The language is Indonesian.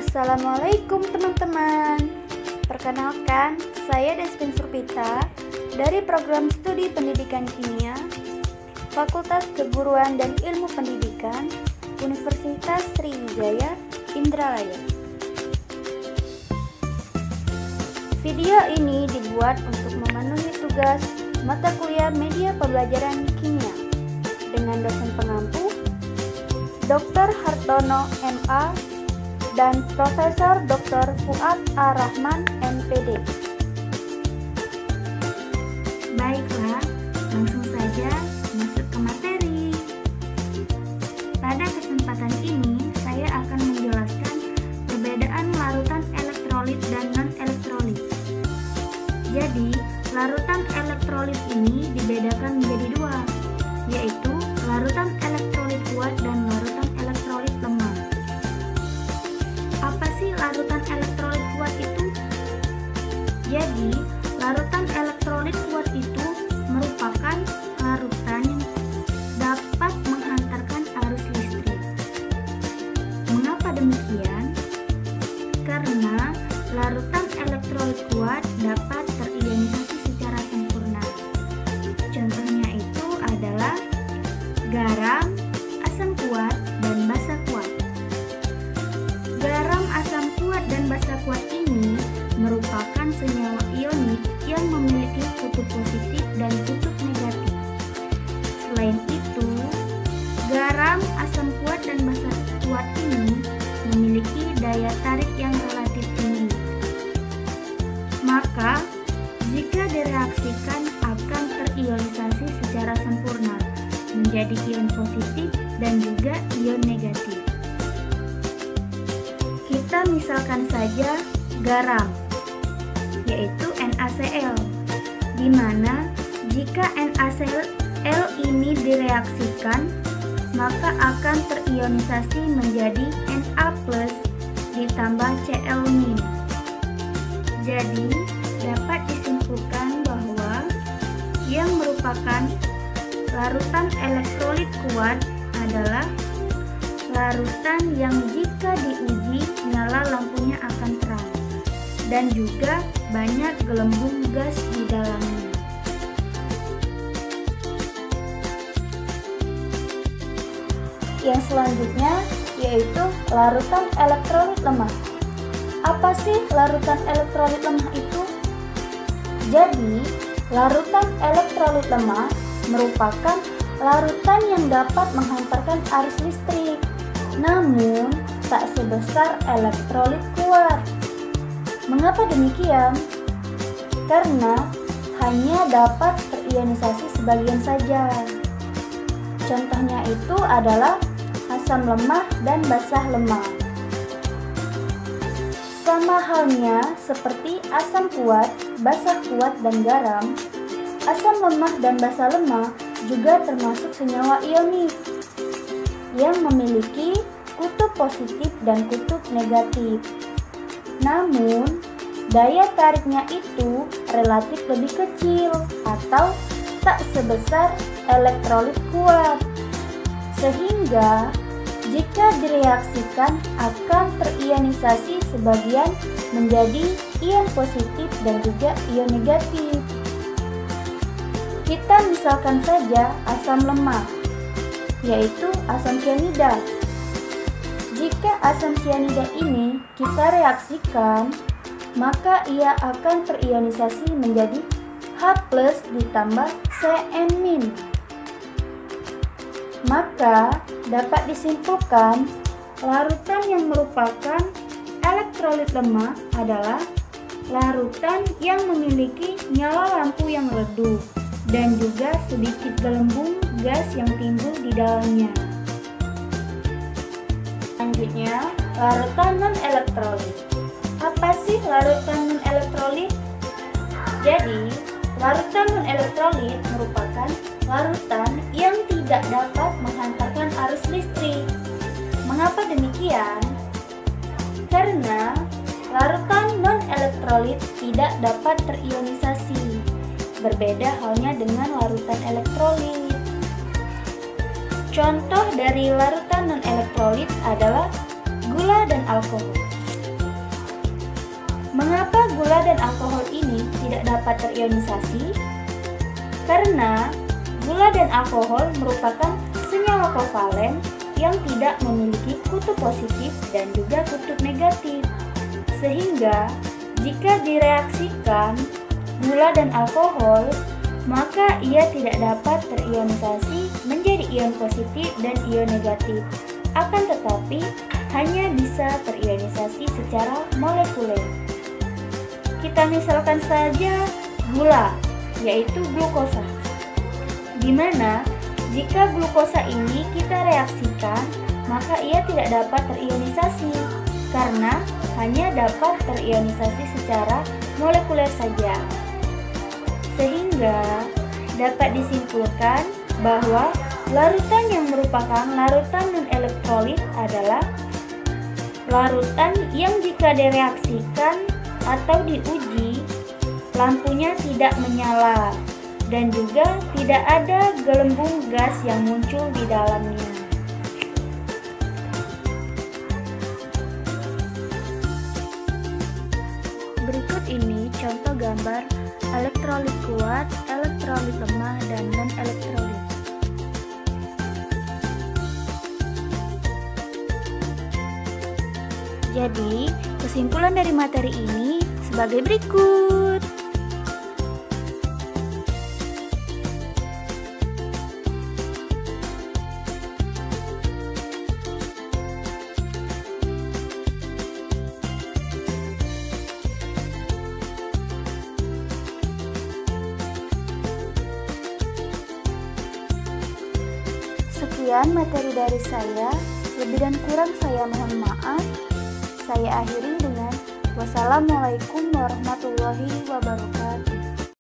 Assalamualaikum teman-teman. Perkenalkan, saya Despin Surpita dari Program Studi Pendidikan Kimia, Fakultas Keguruan dan Ilmu Pendidikan, Universitas Sriwijaya, Indralaya. Video ini dibuat untuk memenuhi tugas mata kuliah Media Pembelajaran Kimia dengan dosen pengampu Dr. Hartono MA dan Profesor Dr. Fuad Ar-Rahman MPD. Baiklah, langsung saja masuk ke materi. Pada kesempatan ini, saya akan menjelaskan perbedaan larutan elektrolit dan non-elektrolit. Jadi, larutan elektrolit ini dibedakan menjadi dua, yaitu larutan elektrolit kuat dan larutan elektrolit lemah. Apa sih larutan elektrolit kuat itu? Jadi, larutan elektrolit kuat itu merupakan larutan yang dapat menghantarkan arus listrik. Mengapa demikian? Karena larutan elektrolit kuat dapat terionisasi secara sempurna. Contohnya itu adalah garam, asam kuat, dan basa kuat. Garam, asam kuat, dan basa kuat ini merupakan senyawa ionik yang memiliki kutub positif dan kutub negatif. Selain itu, garam, asam kuat, dan basa kuat ini memiliki daya tarik yang relatif tinggi. Maka, jika direaksikan akan terionisasi secara sempurna menjadi ion positif dan juga ion negatif. Kita misalkan saja garam, yaitu NaCl, di mana jika NaCl ini direaksikan, maka akan terionisasi menjadi Na+ ditambah Cl-. Jadi, dapat disimpulkan bahwa yang merupakan larutan elektrolit kuat adalah larutan yang jika diuji nyala lampunya akan terang dan juga banyak gelembung gas di dalamnya. Yang selanjutnya yaitu larutan elektrolit lemah. Apa sih larutan elektrolit lemah itu? Jadi, larutan elektrolit lemah merupakan larutan yang dapat menghantarkan arus listrik, namun tak sebesar elektrolit kuat. Mengapa demikian? Karena hanya dapat terionisasi sebagian saja. Contohnya itu adalah asam lemah dan basa lemah. Sama halnya seperti asam kuat, basa kuat, dan garam, asam lemah dan basa lemah juga termasuk senyawa ionik yang memiliki kutub positif dan kutub negatif. Namun, daya tariknya itu relatif lebih kecil atau tak sebesar elektrolit kuat. Sehingga, jika direaksikan akan terionisasi sebagian menjadi ion positif dan juga ion negatif. Kita misalkan saja asam lemah, yaitu asam sianida. Jika asam sianida ini kita reaksikan, maka ia akan terionisasi menjadi H+ ditambah Cn-. Maka dapat disimpulkan larutan yang merupakan elektrolit lemah adalah larutan yang memiliki nyala lampu yang redup dan juga sedikit gelembung gas yang timbul di dalamnya. Selanjutnya, larutan non-elektrolit. Apa sih larutan non-elektrolit? Jadi, larutan non-elektrolit merupakan larutan yang tidak dapat menghantarkan arus listrik. Mengapa demikian? Karena larutan non-elektrolit tidak dapat terionisasi. Berbeda halnya dengan larutan elektrolit. Contoh dari larutan non-elektrolit adalah gula dan alkohol. Mengapa gula dan alkohol ini tidak dapat terionisasi? Karena gula dan alkohol merupakan senyawa kovalen yang tidak memiliki kutub positif dan juga kutub negatif. Sehingga jika direaksikan gula dan alkohol, maka ia tidak dapat terionisasi menjadi ion positif dan ion negatif. Akan tetapi hanya bisa terionisasi secara molekuler. Kita misalkan saja gula, yaitu glukosa. Di mana jika glukosa ini kita reaksikan, maka ia tidak dapat terionisasi karena hanya dapat terionisasi secara molekuler saja. Sehingga dapat disimpulkan bahwa larutan yang merupakan larutan non-elektrolit adalah larutan yang jika direaksikan atau diuji, lampunya tidak menyala dan juga tidak ada gelembung gas yang muncul di dalamnya. Berikut ini contoh gambar elektrolit kuat, elektrolit lemah, dan non-elektrolit. Jadi, kesimpulan dari materi ini sebagai berikut. Sekian materi dari saya, lebih dan kurang saya mohon maaf. Saya akhiri dengan wassalamualaikum warahmatullahi wabarakatuh.